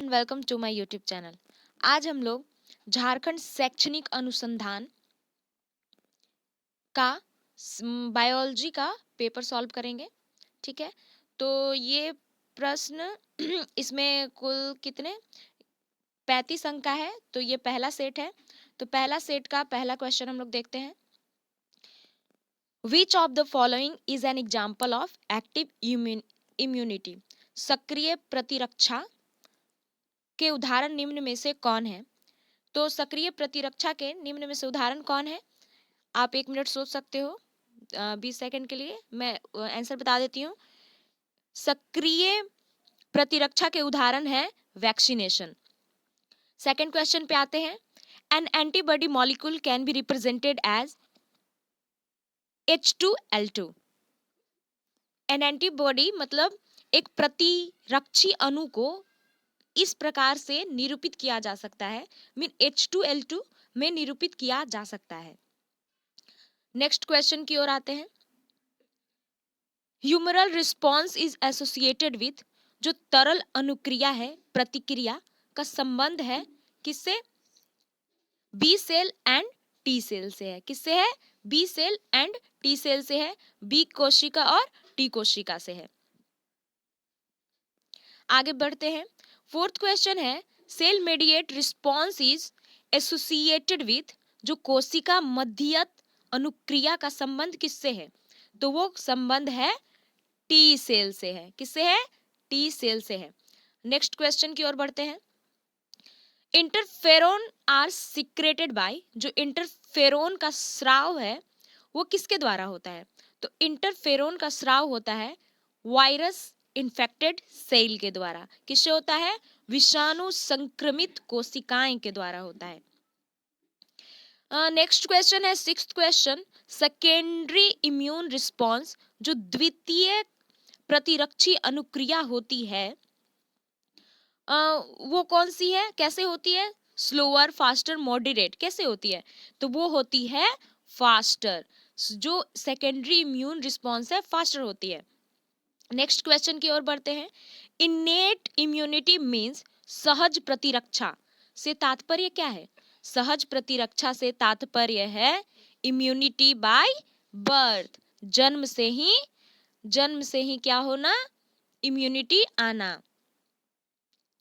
Welcome to my YouTube channel. आज हम लोग झारखंड शैक्षणिक अनुसंधान का बायोलॉजी का पेपर सॉल्व करेंगे। ठीक है, तो ये प्रश्न इसमें कुल कितने 35 अंक का है। तो ये पहला सेट है। तो पहला सेट का पहला क्वेश्चन हम लोग देखते हैं। विच of the following is an example of active immunity? सक्रिय प्रतिरक्षा के उदाहरण निम्न में से कौन है? तो सक्रिय प्रतिरक्षा के निम्न में से उदाहरण कौन है? आप 1 मिनट सोच सकते हो। 20 सेकंड के लिए मैं आंसर बता देती हूँ। सक्रिय प्रतिरक्षा के उदाहरण है वैक्सीनेशन। सेकंड क्वेश्चन पे आते हैं। An antibody molecule can be represented as H2L2। An antibody मतलब एक प्रतिरक्षी अणु को इस प्रकार से निरूपित किया जा सकता है, मीन H2L2 में निरूपित किया जा सकता है। नेक्स्ट क्वेश्चन की ओर आते हैं। Humoral response is associated with, जो तरल अनुक्रिया है, प्रतिक्रिया का संबंध है किससे? B cell and T cell से है। किससे है? B cell and T cell से है। बी कोशिका और टी कोशिका से है। आगे बढ़ते हैं। फोर्थ क्वेश्चन है cell mediate response is associated with, जो कोशिका मध्यस्थ अनुक्रिया का संबंध किससे है? तो वो संबंध है टी सेल से है। किससे है? टी सेल से है। नेक्स्ट क्वेश्चन की ओर बढ़ते हैं। इंटरफेरोन आर सीक्रेटेड बाय, जो इंटरफेरोन का स्राव है वो किसके द्वारा होता है? तो इंटरफेरोन का स्राव होता है वायरस इन्फेक्टेड सेल के द्वारा। किससे होता है? विषाणु संक्रमित कोशिकाएं के द्वारा होता है। नेक्स्ट क्वेश्चन है sixth question. Secondary immune response, जो द्वितीय प्रतिरक्षी अनुक्रिया होती है, वो कौन सी है? कैसे होती है? स्लोअर, फास्टर, मॉडरेट, कैसे होती है? तो वो होती है फास्टर। जो सेकेंडरी इम्यून रिस्पॉन्स है फास्टर होती है। नेक्स्ट क्वेश्चन की ओर बढ़ते हैं। इनेट इम्यूनिटी मीन्स, सहज प्रतिरक्षा से तात्पर्य क्या है? सहज प्रतिरक्षा से तात्पर्य है इम्यूनिटी बाय बर्थ, जन्म से ही क्या होना? इम्यूनिटी आना।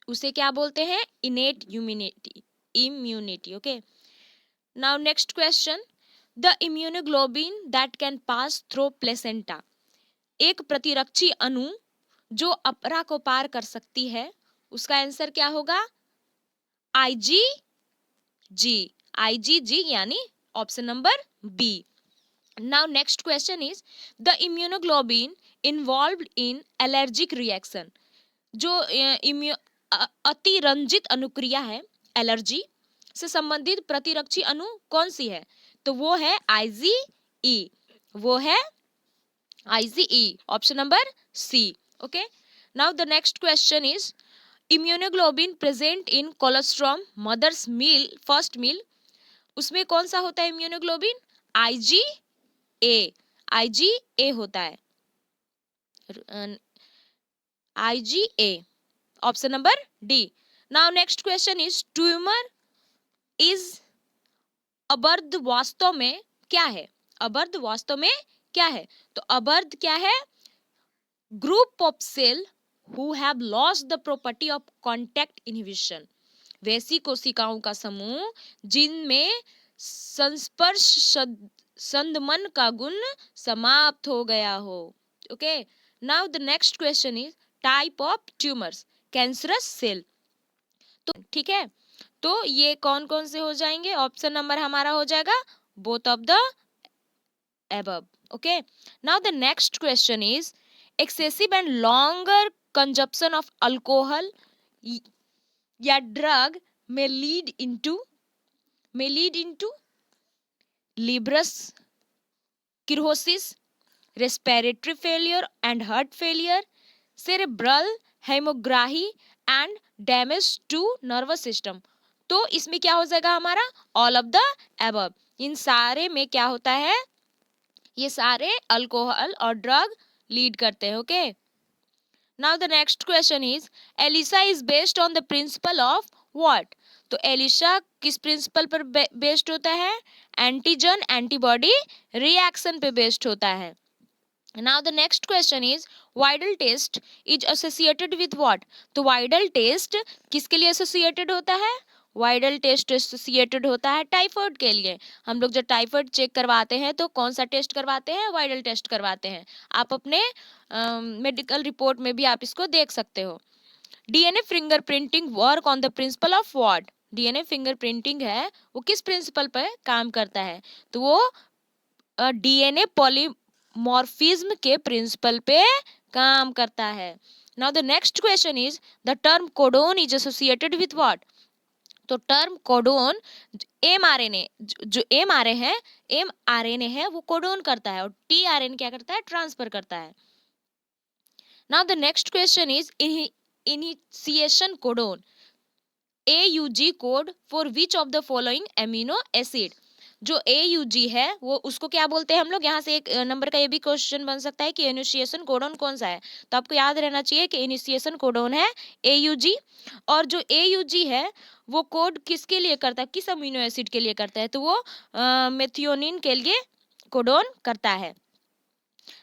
उसे क्या बोलते हैं? Innate immunity. Okay, now next question. The immunoglobulin that can pass through placenta, एक प्रतिरक्षी अणु जो अपरा को पार कर सकती है, उसका आंसर क्या होगा? आईजीजी यानी option number B. Now next question is the immunoglobulin involved in allergic reaction, जो अतिरंजित अनुक्रिया है, एलर्जी से संबंधित प्रतिरक्षी अणु कौन सी है? तो वो है आईजीई। वो है IgE, option number C. Okay, now the next question is immunoglobin present in colostrum mother's meal, first meal, उसमें कौन सा होता है इम्यूनोग्लोबिन? आईजीए होता है। IgA, option number D. Now next question is tumour is अबर्ध वास्तव में क्या है? अबर्ध वास्तव में क्या है? तो अबर्ध क्या है? Group of cell who have lost the property of contact inhibition, वैसी कोशिकाओं का समूह जिनमें संस्पर्श संदमन का गुण समाप्त हो गया हो। Okay, now the next question is type of tumours, cancerous cell. तो ठीक है, तो ये कौन कौन से हो जाएंगे? ऑप्शन नंबर हमारा हो जाएगा both of the above. Okay, now the next question is excessive and longer consumption of alcohol या drug may lead into liver cirrhosis, respiratory failure and heart failure, cerebral hemorrhage and damage to nervous system। तो इसमें क्या हो जाएगा हमारा? all of the above। इन सारे में क्या होता है? ये सारे अल्कोहल और ड्रग लीड करते हैं। Okay, now the next question is ELISA is based on the principle of what? तो एलिसा किस प्रिंसिपल पर बेस्ड होता है? एंटीजन एंटीबॉडी रिएक्शन पे बेस्ड होता है। Now the next question is Widal test is associated with what? तो Widal test किसके लिए एसोसिएटेड होता है? वाइडल टेस्ट एसोसिएटेड होता है टाइफाइड के लिए। हम लोग जब टाइफाइड चेक करवाते हैं तो कौन सा टेस्ट करवाते हैं? वाइडल टेस्ट करवाते हैं। आप अपने मेडिकल रिपोर्ट में भी आप इसको देख सकते हो। DNA fingerprinting work on the principle of what? DNA fingerprinting है वो किस प्रिंसिपल पर काम करता है? तो वो डीएनए पॉलीमॉर्फिज्म के प्रिंसिपल पे काम करता है। Now the next question is the term codon is associated with what? तो टर्म कोडोन एमआरएनए जो एमआरएनए है वो कोडोन करता है और टीआरएनए क्या करता है? ट्रांसफर करता है। Now the next question is initiation codon AUG code for which of the following amino acid? जो AUG है वो उसको क्या बोलते हैं हम लोग? यहाँ से एक नंबर का ये भी क्वेश्चन बन सकता है कि इनिशिएशन कोडोन कौन सा है। तो आपको याद रहना चाहिए कि इनिशिएशन कोडोन है AUG। और जो AUG है वो कोड किसके लिए करता है? किस अमीनो एसिड के लिए करता है? तो वो मेथियोनिन के लिए कोडोन करता है।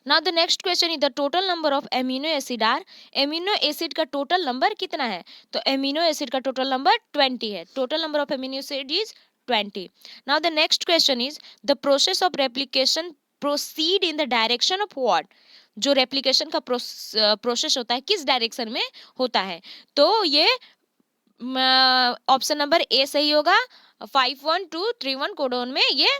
Now the next question is the total number of amino acid are? Amino acid का टोटल नंबर कितना है? तो एमिनो एसिड का टोटल नंबर 20 है। Total number of amino acid is 20। Now the next question is the process of replication proceed in the direction of what? जो replication का process होता है किस डायरेक्शन में होता है? तो ये ऑप्शन नंबर ए सही होगा। 51231 कोडोन में ये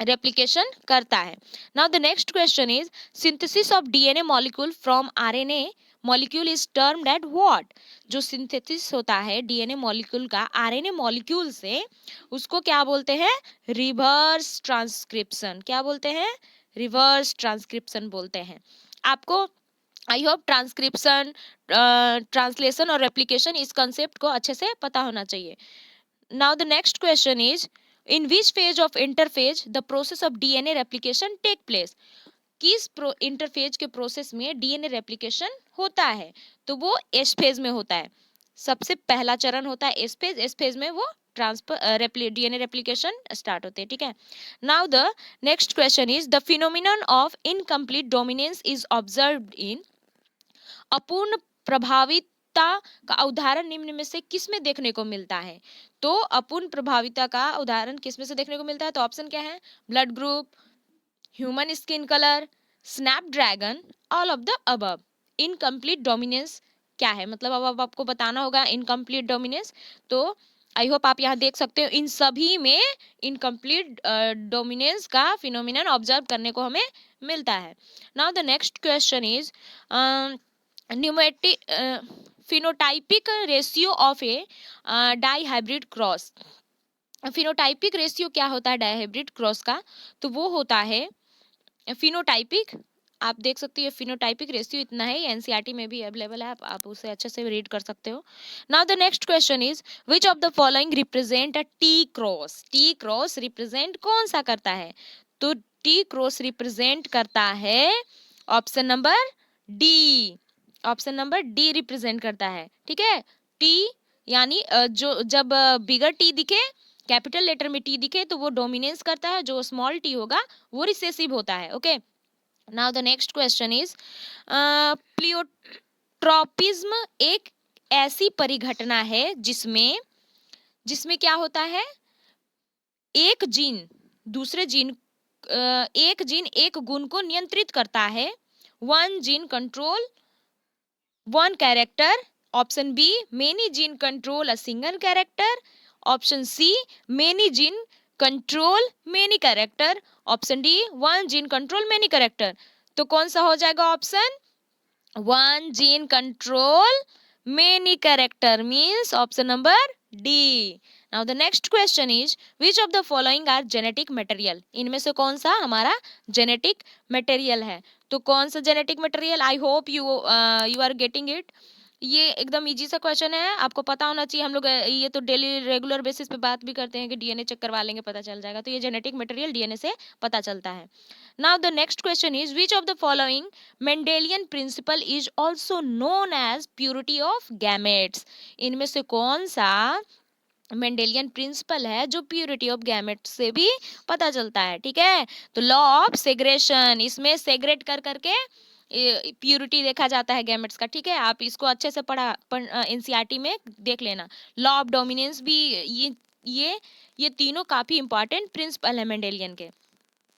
रेप्लिकेशन करता है। Now the next question is synthesis of DNA molecule from RNA molecule is termed at what? जो सिंथेसिस होता है डीएनए मॉलिक्यूल का आरएनए मॉलिक्यूल से उसको क्या बोलते हैं? Reverse transcription. क्या बोलते हैं? रिवर्स ट्रांसक्रिप्शन बोलते हैं। आपको आई होप ट्रांसक्रिप्शन ट्रांसलेशन और रेप्लिकेशन इस कंसेप्ट को अच्छे से पता होना चाहिए। Now the next question is in which phase of interphase the process of DNA replication take place? किस इंटरफेज के प्रोसेस में डीएनए रेप्लिकेशन होता है? तो वो एस फेज में होता है। सबसे पहला चरण होता है एस फेज। एस फेज में वो ट्रांसफर डीएनए रेप्लिकेशन स्टार्ट होते हैं। ठीक है। Now the next question is the phenomenon of incomplete dominance is observed in? अपूर्ण प्रभाविता का उदाहरण निम्न में से किस में देखने को मिलता है? तो अपूर्ण प्रभाविता का उदाहरण किस में से देखने को मिलता है? तो ऑप्शन क्या है? Blood group, human skin colour, Snapdragon, all of the above. Incomplete dominance क्या है? मतलब अब आपको बताना होगा इनकम्प्लीट डोमिनेंस। तो आई होप आप यहाँ देख सकते हो इन सभी में इनकम्प्लीट डोमिनेंस का फिनोमिनन ऑब्जर्व करने को हमें मिलता है। Now the next question is pneumatic phenotypic ratio of A dihybrid cross. Phenotypic ratio क्या होता है डाईहाइब्रिड क्रॉस का? तो वो होता है फिनोटाइपिक। आप देख सकते हो फिनोटाइपिक रेशियो इतना है। एनसीईआरटी में भी अवेलेबल है, आप उसे अच्छे से रीड कर सकते हो। Now the next question is which of the following represent a T cross? T cross represent कौन सा करता है? तो टी क्रॉस रिप्रेजेंट करता है option number D. Option number D represent करता है। ठीक है। टी यानी जो जब बिगर टी दिखे, कैपिटल लेटर में टी दिखे तो वो डोमिनेंस करता है, जो स्मॉल टी होगा वो रिसेसिव होता है। Okay. Now the next question is pleiotropism एक ऐसी परिघटना है जिसमें क्या होता है? एक जीन दूसरे जीन एक जीन एक गुण को नियंत्रित करता है। One gene control one character. Option B many gene control a single character. Option C many gene control many character. Option D one gene control many character. तो कौन सा हो जाएगा option? One gene control many character means option number D. Now the next question is which of the following are genetic material? इनमें से कौन सा हमारा जेनेटिक मटेरियल है? तो कौन सा genetic material? I hope you are getting it. ये एकदम इजी सा क्वेश्चन है, आपको पता होना चाहिए। हम लोग ये तो डेली रेगुलर बेसिस पे बात भी करते हैं कि डीएनए चेक करवा लेंगे पता चल जाएगा। तो ये जेनेटिक मटेरियल डीएनए से पता चलता है। Now the next question is which of the following Mendelian principle is also known as purity of gametes. इनमें से कौन सा मेंडेलियन प्रिंसिपल है जो प्योरिटी ऑफ गैमेट्स से भी पता चलता है? ठीक है, तो लॉ ऑफ सेग्रेशन, इसमें सेग्रेट कर करके प्यूरिटी देखा जाता है गैमेट्स का। ठीक है, आप इसको अच्छे से पढ़ा एनसीईआरटी में देख लेना। लॉ ऑफ डोमिनेंस भी, ये ये तीनों काफी इंपॉर्टेंट प्रिंसिपल है मेंडेलियन के।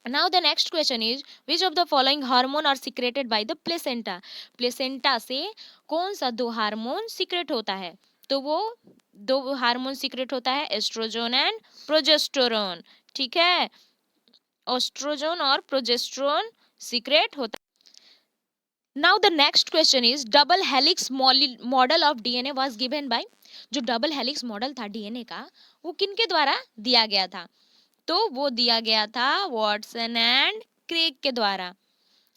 Now the next question is which of the following hormone are secreted by the placenta. Placenta से कौन सा दो हार्मोन सीक्रेट होता है? तो वो दो हार्मोन सीक्रेट होता है एस्ट्रोजन एंड प्रोजेस्टेरोन। ठीक है, एस्ट्रोजन और प्रोजेस्टेरोन सीक्रेट होता है। Now the next question is double helix model of DNA was given by. जो डबल हेलिक्स मॉडल था डीएनए का, वो किनके द्वारा दिया गया था? तो वो दिया गया था वॉटसन एंड क्रिक के द्वारा।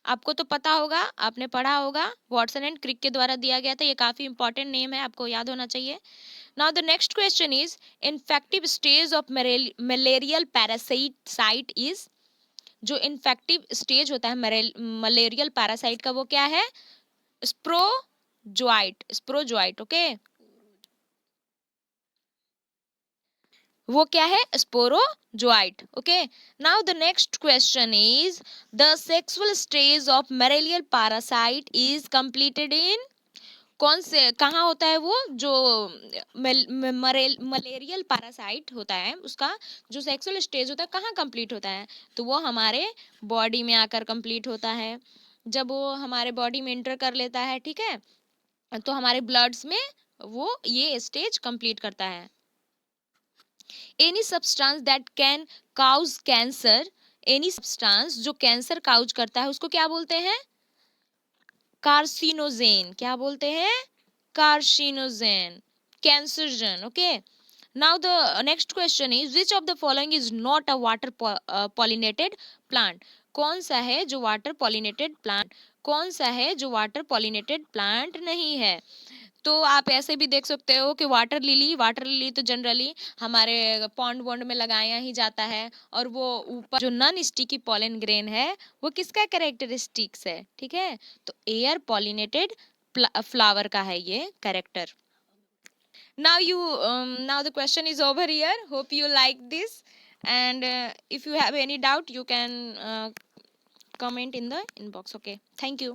आपको तो पता होगा, आपने पढ़ा होगा, वॉटसन एंड क्रिक के द्वारा दिया गया था। ये काफी इंपॉर्टेंट नेम है, आपको याद होना चाहिए। Now the next question is infective stage of malarial parasite is. जो इन्फेक्टिव स्टेज होता है मलेरियल पैरासाइट का, वो क्या है? स्प्रोजोइट, स्प्रोजोइट। ओके, वो क्या है? Sporozoite. Okay, now the next question is the sexual stage of malarial parasite is completed in. कौन से, कहाँ होता है वो? जो मलेरियल पैरासाइट होता है उसका जो सेक्सुअल स्टेज होता है कहाँ कंप्लीट होता है? तो वो हमारे बॉडी में आकर कंप्लीट होता है। जब वो हमारे बॉडी में एंटर कर लेता है, ठीक है, तो हमारे ब्लड्स में वो ये स्टेज कंप्लीट करता है। Any substance that can cause cancer, any substance जो कैंसर काउज करता है उसको क्या बोलते हैं? कार्सिनोजेन। क्या बोलते हैं? कार्सिनोजेन, कैंसरजन। Okay, now the next question is which of the following is not a water pollinated plant। कौन सा है जो वाटर पॉलिनेटेड प्लांट, कौन सा है जो वाटर पॉलिनेटेड प्लांट नहीं है? तो आप ऐसे भी देख सकते हो कि वाटर लिली, वाटर लिली तो जनरली हमारे पॉन्ड वॉन्ड में लगाया ही जाता है, और वो ऊपर जो नॉन स्टिकी पॉलन ग्रेन है वो किसका कैरेक्टरिस्टिक्स है? ठीक है, तो एयर पॉलिनेटेड फ्लावर का है ये character. Now the question is over here. Hope you like this, and if you have any doubt you can comment in the inbox. Okay, thank you.